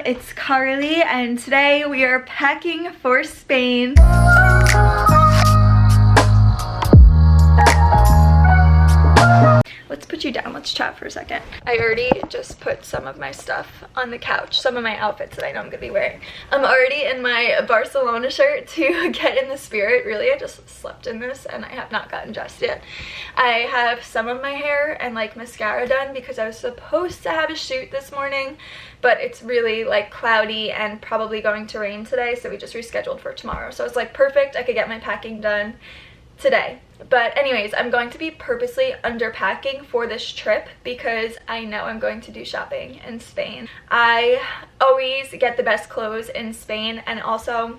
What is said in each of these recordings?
it's Carly and today we are packing for Spain. Let's put you down, let's chat for a second. I already just put some of my stuff on the couch, some of my outfits that I know I'm gonna be wearing. I'm already in my Barcelona shirt to get in the spirit. Really, I just slept in this and I have not gotten dressed yet. I have some of my hair and like mascara done because I was supposed to have a shoot this morning, but it's really like cloudy and probably going to rain today, so we just rescheduled for tomorrow. So it's like perfect, I could get my packing done today. But anyways, I'm going to be purposely underpacking for this trip because I know I'm going to do shopping in Spain. I always get the best clothes in Spain, and also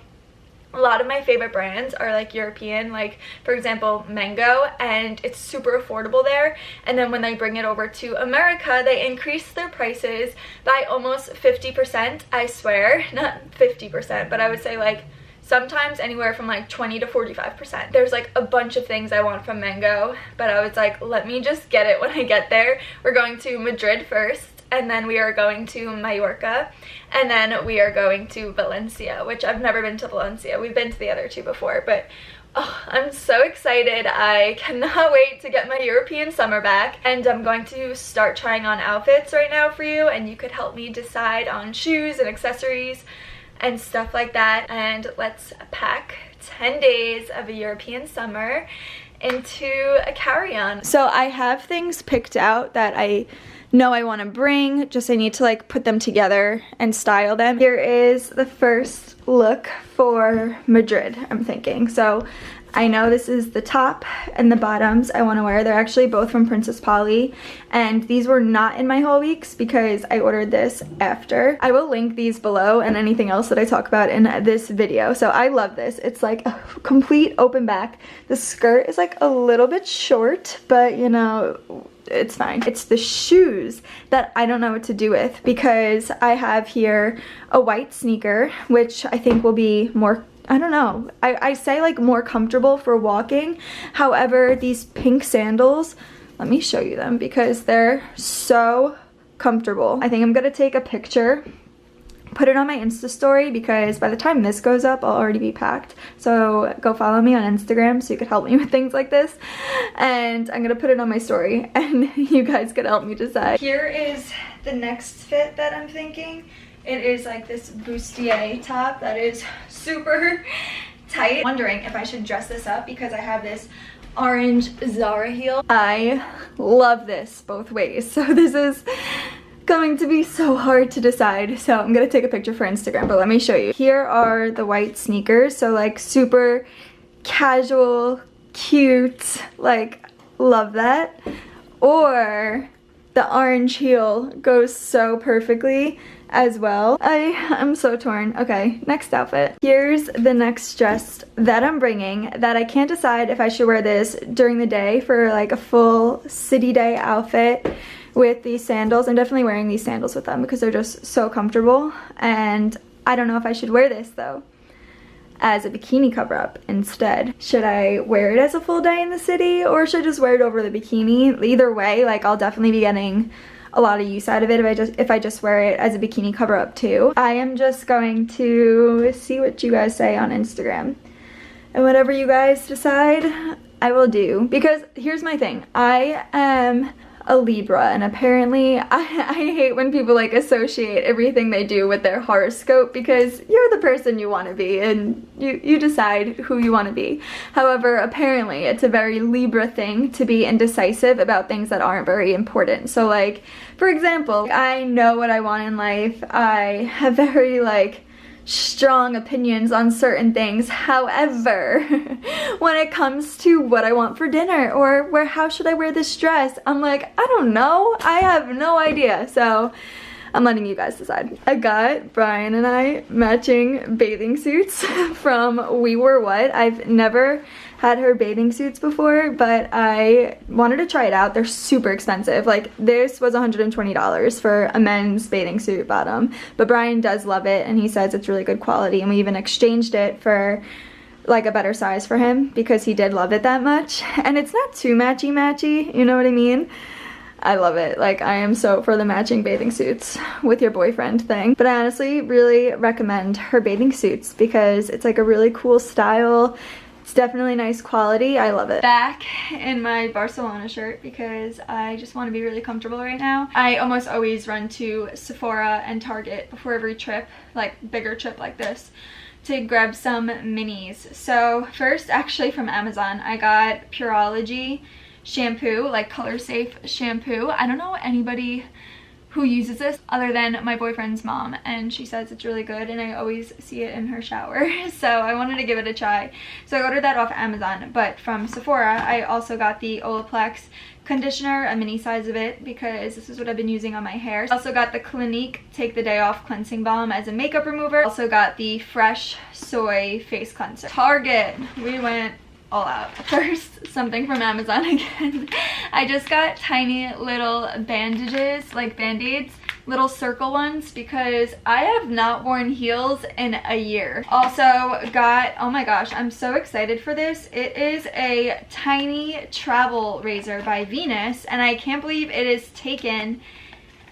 a lot of my favorite brands are like European, like for example Mango, and it's super affordable there. And then when they bring it over to America, they increase their prices by almost 50%, I swear. Not 50%, but I would say like sometimes anywhere from like 20 to 45%. There's like a bunch of things I want from Mango, but I was like, let me just get it when I get there. We're going to Madrid first, and then we are going to Mallorca, and then we are going to Valencia, which I've never been to Valencia. We've been to the other two before, but oh, I'm so excited. I cannot wait to get my European summer back, and I'm going to start trying on outfits right now for you, and you could help me decide on shoes and accessories and stuff like that. And let's pack 10 days of a European summer into a carry-on. So I have things picked out that I know I want to bring, just I need to like put them together and style them. Here is the first look for Madrid, I'm thinking. So I know this is the top and the bottoms I want to wear. They're actually both from Princess Polly, and these were not in my Whole Weeks because I ordered this after. I will link these below and anything else that I talk about in this video. So I love this. It's like a complete open back. The skirt is like a little bit short, but you know, it's fine. It's the shoes that I don't know what to do with, because I have here a white sneaker, which I think will be more, I don't know, I say like more comfortable for walking. However, these pink sandals, let me show you them because they're so comfortable. I think I'm gonna take a picture, put it on my Insta story, because by the time this goes up, I'll already be packed. So go follow me on Instagram so you could help me with things like this. And I'm gonna put it on my story and you guys could help me decide. Here is the next fit that I'm thinking. It is like this bustier top that is super tight. I'm wondering if I should dress this up because I have this orange Zara heel. I love this both ways. So this is going to be so hard to decide. So I'm gonna take a picture for Instagram, but let me show you. Here are the white sneakers. So like super casual, cute, like love that. Or the orange heel goes so perfectly as well. I'm so torn. Okay, next outfit. Here's the next dress that I'm bringing that I can't decide if I should wear this during the day for like a full city day outfit with these sandals. I'm definitely wearing these sandals with them because they're just so comfortable, and I don't know if I should wear this though as a bikini cover up instead. Should I wear it as a full day in the city, or should I just wear it over the bikini? Either way, like I'll definitely be getting a lot of use out of it if I just wear it as a bikini cover up too. I am just going to see what you guys say on Instagram, and whatever you guys decide I will do, because here's my thing. I am a Libra, and apparently I hate when people like associate everything they do with their horoscope, because you're the person you want to be and you decide who you want to be. However, apparently it's a very Libra thing to be indecisive about things that aren't very important. So like, for example, I know what I want in life. I have very like strong opinions on certain things. However, when it comes to what I want for dinner or how should I wear this dress, I'm like, I don't know. I have no idea. So I'm letting you guys decide. I got Brian and I matching bathing suits from We Were What. I've never had her bathing suits before, but I wanted to try it out. They're super expensive. Like this was $120 for a men's bathing suit bottom, but Brian does love it and he says it's really good quality, and we even exchanged it for like a better size for him because he did love it that much. And it's not too matchy, you know what I mean? I love it. Like, I am so for the matching bathing suits with your boyfriend thing. But I honestly really recommend her bathing suits because it's like a really cool style. It's definitely nice quality. I love it. Back in my Barcelona shirt because I just want to be really comfortable right now. I almost always run to Sephora and Target before every trip, like bigger trip like this, to grab some minis. So first, actually from Amazon, I got Pureology shampoo, like color safe shampoo. I don't know anybody who uses this other than my boyfriend's mom, and she says it's really good and I always see it in her shower. So I wanted to give it a try. So I ordered that off Amazon, but from Sephora I also got the Olaplex conditioner, a mini size of it, because this is what I've been using on my hair. I also got the Clinique Take the Day Off cleansing balm as a makeup remover. Also got the Fresh Soy face cleanser. Target, we went all out. First, something from Amazon again. I just got tiny little bandages, like band-aids, little circle ones, because I have not worn heels in a year. Also got, oh my gosh, I'm so excited for this. It is a tiny travel razor by Venus, and I can't believe it has taken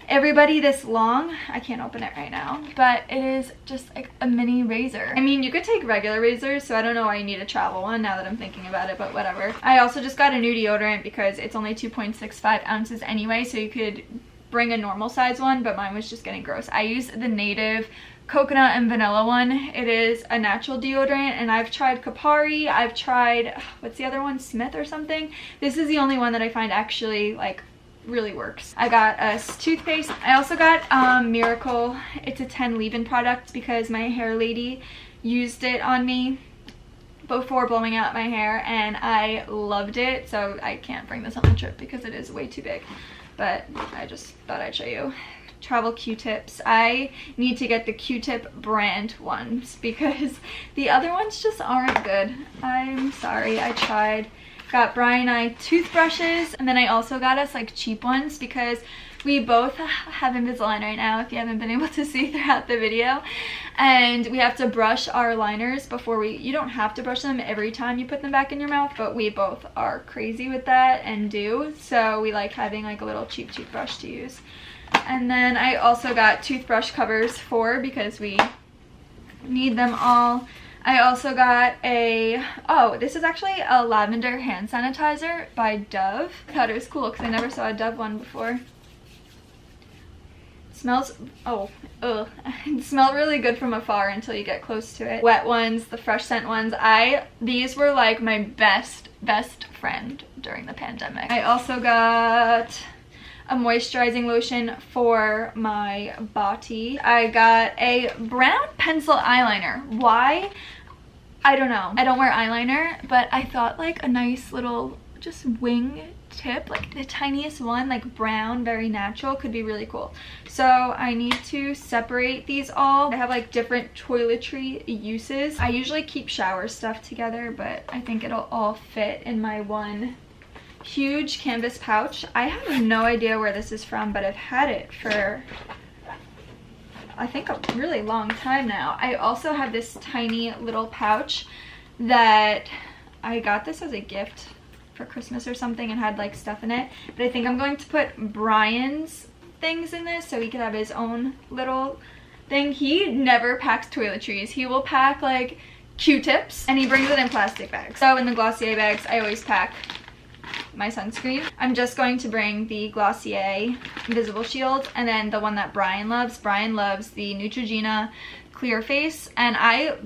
everybody this long. I can't open it right now, but it is just like a mini razor. I mean, you could take regular razors, so I don't know why you need a travel one now that I'm thinking about it, but whatever. I also just got a new deodorant because it's only 2.65 ounces anyway, so you could bring a normal size one, but mine was just getting gross. I use the Native coconut and vanilla one. It is a natural deodorant, and I've tried Kapari, I've tried, what's the other one, Smith or something. This is the only one that I find actually like really works. I got a toothpaste. I also got Miracle. It's a 10 leave-in product because my hair lady used it on me before blowing out my hair and I loved it. So I can't bring this on the trip because it is way too big, but I just thought I'd show you. Travel Q-tips. I need to get the Q-tip brand ones because the other ones just aren't good. I'm sorry, I tried. Got Brian and I toothbrushes, and then I also got us like cheap ones because we both have Invisalign right now, if you haven't been able to see throughout the video, and we have to brush our liners before you don't have to brush them every time you put them back in your mouth, but we both are crazy with that and do, so we like having like a little cheap toothbrush to use. And then I also got toothbrush covers because we need them all. I also got this is actually a lavender hand sanitizer by Dove. I thought it was cool because I never saw a Dove one before. It smells, it smelled really good from afar until you get close to it. Wet ones, the fresh scent ones. These were like my best friend during the pandemic. I also got a moisturizing lotion for my body. I got a brown pencil eyeliner. Why? I don't know. I don't wear eyeliner, but I thought like a nice little just wing tip, like the tiniest one, like brown, very natural, could be really cool. So I need to separate these all. I have like different toiletry uses. I usually keep shower stuff together, but I think it'll all fit in my one huge canvas pouch. I have no idea where this is from, but I've had it for I think a really long time now. I also have this tiny little pouch that I got this as a gift for Christmas or something and had like stuff in it, but I think I'm going to put Brian's things in this so he could have his own little thing. He never packs toiletries. He will pack like Q-tips and he brings it in plastic bags. So in the Glossier bags I always pack my sunscreen. I'm just going to bring the Glossier Invisible Shield and then the one that Brian loves. Brian loves the Neutrogena Clear Face, and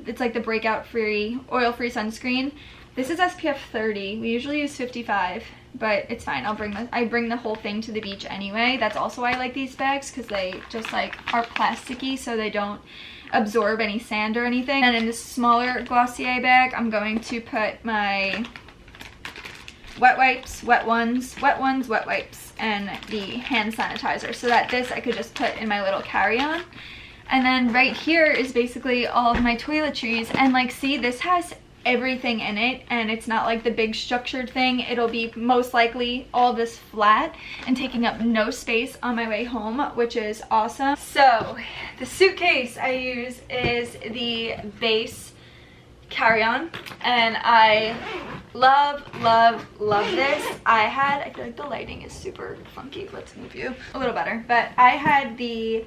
it's like the breakout free, oil-free sunscreen. This is SPF 30. We usually use 55, but it's fine. I bring the whole thing to the beach anyway. That's also why I like these bags, because they just like are plasticky so they don't absorb any sand or anything. And in this smaller Glossier bag, I'm going to put my wet wipes, wet ones, wet wipes, and the hand sanitizer, so that this I could just put in my little carry-on. And then right here is basically all of my toiletries, and like, see, this has everything in it, and it's not like the big structured thing. It'll be most likely all this flat and taking up no space on my way home, which is awesome. So the suitcase I use is the base carry-on, and I love this. I feel like the lighting is super funky. Let's move you a little better. But I had the,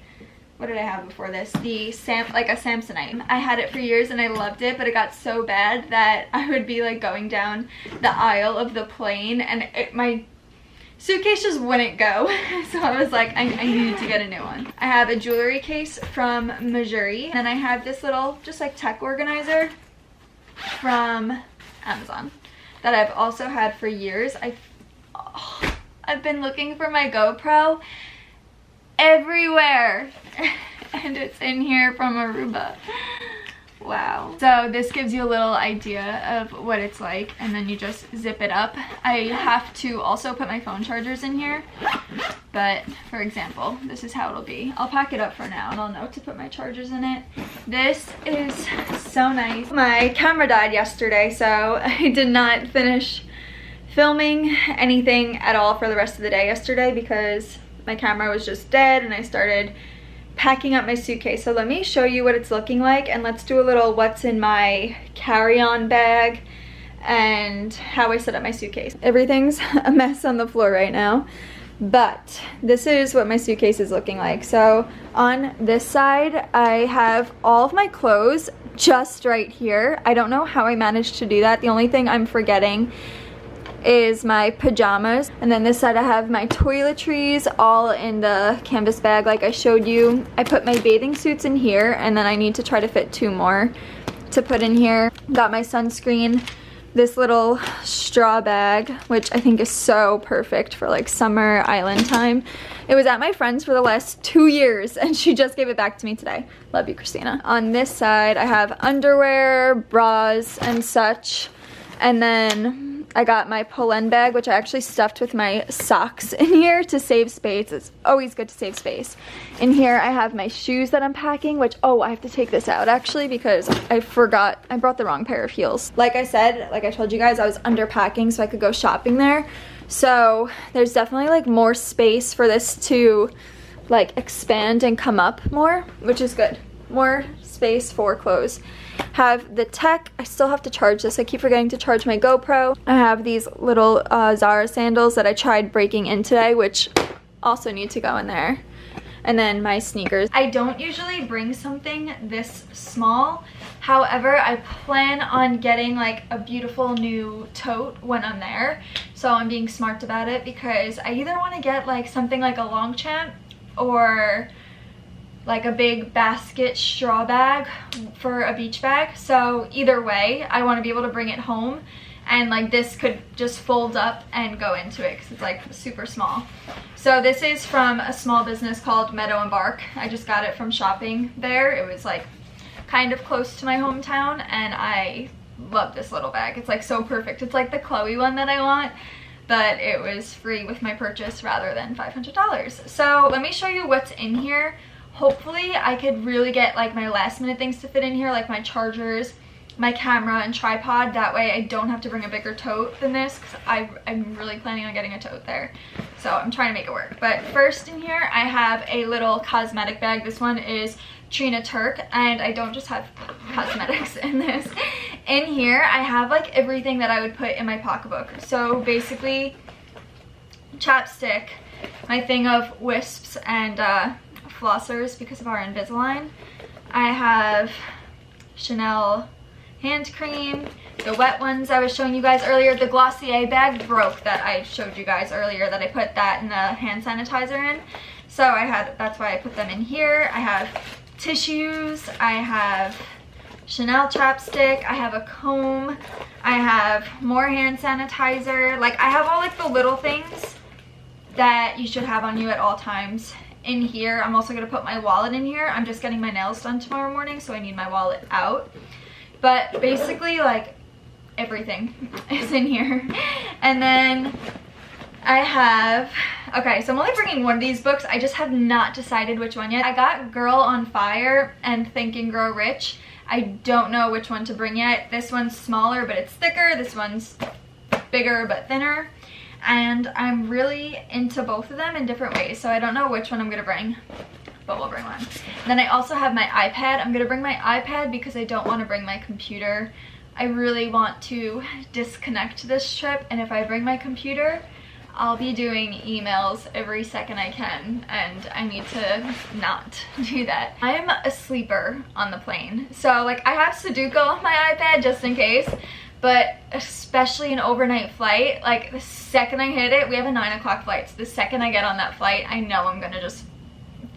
what did I have before this? Like a Samsonite. I had it for years and I loved it, but it got so bad that I would be like going down the aisle of the plane and my suitcase just wouldn't go. So I was like, I needed to get a new one. I have a jewelry case from Missouri, and I have this little just like tech organizer from Amazon that I've also had for years. I've been looking for my GoPro everywhere and it's in here from Aruba. Wow. So this gives you a little idea of what it's like, and then you just zip it up. I have to also put my phone chargers in here, but for example, this is how it'll be. I'll pack it up for now and I'll know to put my chargers in it. This is so nice. My camera died yesterday, so I did not finish filming anything at all for the rest of the day yesterday because my camera was just dead and I started packing up my suitcase. So let me show you what it's looking like, and let's do a little what's in my carry-on bag and how I set up my suitcase. Everything's a mess on the floor right now, but this is what my suitcase is looking like. So on this side, I have all of my clothes just right here. I don't know how I managed to do that. The only thing I'm forgetting is my pajamas, and then this side I have my toiletries all in the canvas bag like I showed you. I put my bathing suits in here, and then I need to try to fit 2 more to put in here. Got my sunscreen, this little straw bag, which I think is so perfect for like summer island time. It was at my friend's for the last 2 years and she just gave it back to me today. Love you, Christina. On this side I have underwear, bras and such, and then I got my pull-in bag, which I actually stuffed with my socks in here to save space. It's always good to save space. In here I have my shoes that I'm packing, which, oh, I have to take this out actually because I forgot. I brought the wrong pair of heels. Like I said, like I told you guys, I was underpacking so I could go shopping there. So there's definitely like more space for this to like expand and come up more, which is good. More space for clothes. Have the tech. I still have to charge this. I keep forgetting to charge my GoPro. I have these little Zara sandals that I tried breaking in today, which also need to go in there. And then my sneakers. I don't usually bring something this small. However, I plan on getting like a beautiful new tote when I'm there. So I'm being smart about it because I either want to get like something like a Longchamp or like a big basket straw bag for a beach bag. So either way, I want to be able to bring it home, and like this could just fold up and go into it because it's like super small. So this is from a small business called Meadow and Bark. I just got it from shopping there. It was like kind of close to my hometown, and I love this little bag. It's like so perfect. It's like the Chloe one that I want, but it was free with my purchase rather than $500. So let me show you what's in here. Hopefully I could really get like my last minute things to fit in here, like my chargers, my camera and tripod. That way I don't have to bring a bigger tote than this because I'm really planning on getting a tote there. So I'm trying to make it work. But first in here I have a little cosmetic bag. This one is Trina Turk, and I don't just have cosmetics in this. In here I have like everything that I would put in my pocketbook. So basically chapstick, my thing of wisps and flossers because of our Invisalign. I have Chanel hand cream, the wet ones I was showing you guys earlier. The Glossier bag broke that I showed you guys earlier, that I put that in the hand sanitizer in. So that's why I put them in here. I have tissues, I have Chanel chapstick, I have a comb, I have more hand sanitizer. Like I have all like the little things that you should have on you at all times in here. I'm also gonna put my wallet in here. I'm just getting my nails done tomorrow morning, so I need my wallet out. But basically like everything is in here. And then I have, okay, so I'm only bringing one of these books. I just have not decided which one yet. I got Girl on Fire and Think and Grow Rich. I don't know which one to bring yet. This one's smaller, but it's thicker. This one's bigger, but thinner. And I'm really into both of them in different ways, so I don't know which one I'm gonna bring, but we'll bring one. And then I also have my iPad. I'm gonna bring my iPad because I don't want to bring my computer I really want to disconnect this trip, and if I bring my computer, I'll be doing emails every second I can, and I need to not do that. I'm a sleeper on the plane, so like I have Sudoku on my iPad just in case, but especially an overnight flight, like the second I hit it, we have a 9 o'clock flight, so the second I get on that flight, I know I'm gonna just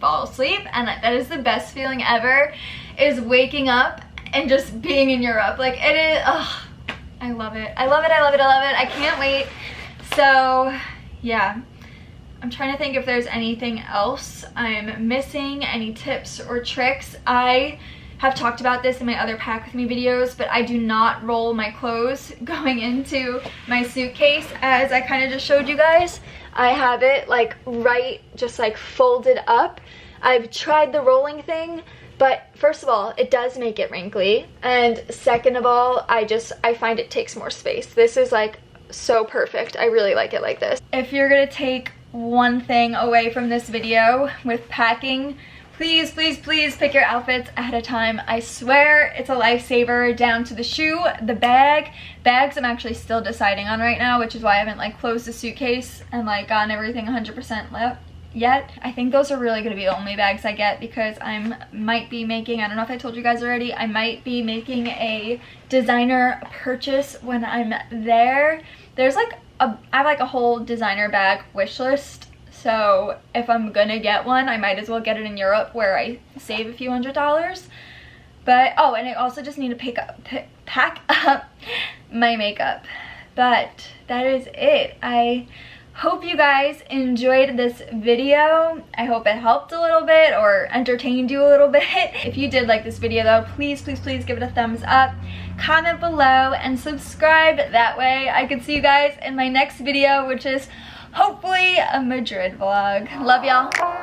fall asleep, and that is the best feeling ever, is waking up and just being in Europe. Like it is, oh, I love it. I love it, I love it, I love it. I can't wait. So yeah, I'm trying to think if there's anything else I'm missing, any tips or tricks. I have talked about this in my other pack with me videos, but I do not roll my clothes going into my suitcase, as I kind of just showed you guys. I have it like right, just like folded up. I've tried the rolling thing, but first of all, it does make it wrinkly, and second of all, I find it takes more space. This is like so perfect. I really like it like this. If you're gonna take one thing away from this video with packing, please, please, please pick your outfits ahead of time. I swear it's a lifesaver, down to the shoe, the bag. Bags I'm actually still deciding on right now, which is why I haven't like closed the suitcase and like gotten everything 100% left yet. I think those are really gonna be the only bags I get, because I might be making, I don't know if I told you guys already, I might be making a designer purchase when I'm there. There's like I have like a whole designer bag wish list, so if I'm gonna get one, I might as well get it in Europe where I save a few $100s. But oh, and I also just need to pack up my makeup. But that is it. I hope you guys enjoyed this video. I hope it helped a little bit or entertained you a little bit. If you did like this video though, please, please, please give it a thumbs up, comment below, and subscribe. That way I can see you guys in my next video, which is hopefully a Madrid vlog. Love y'all.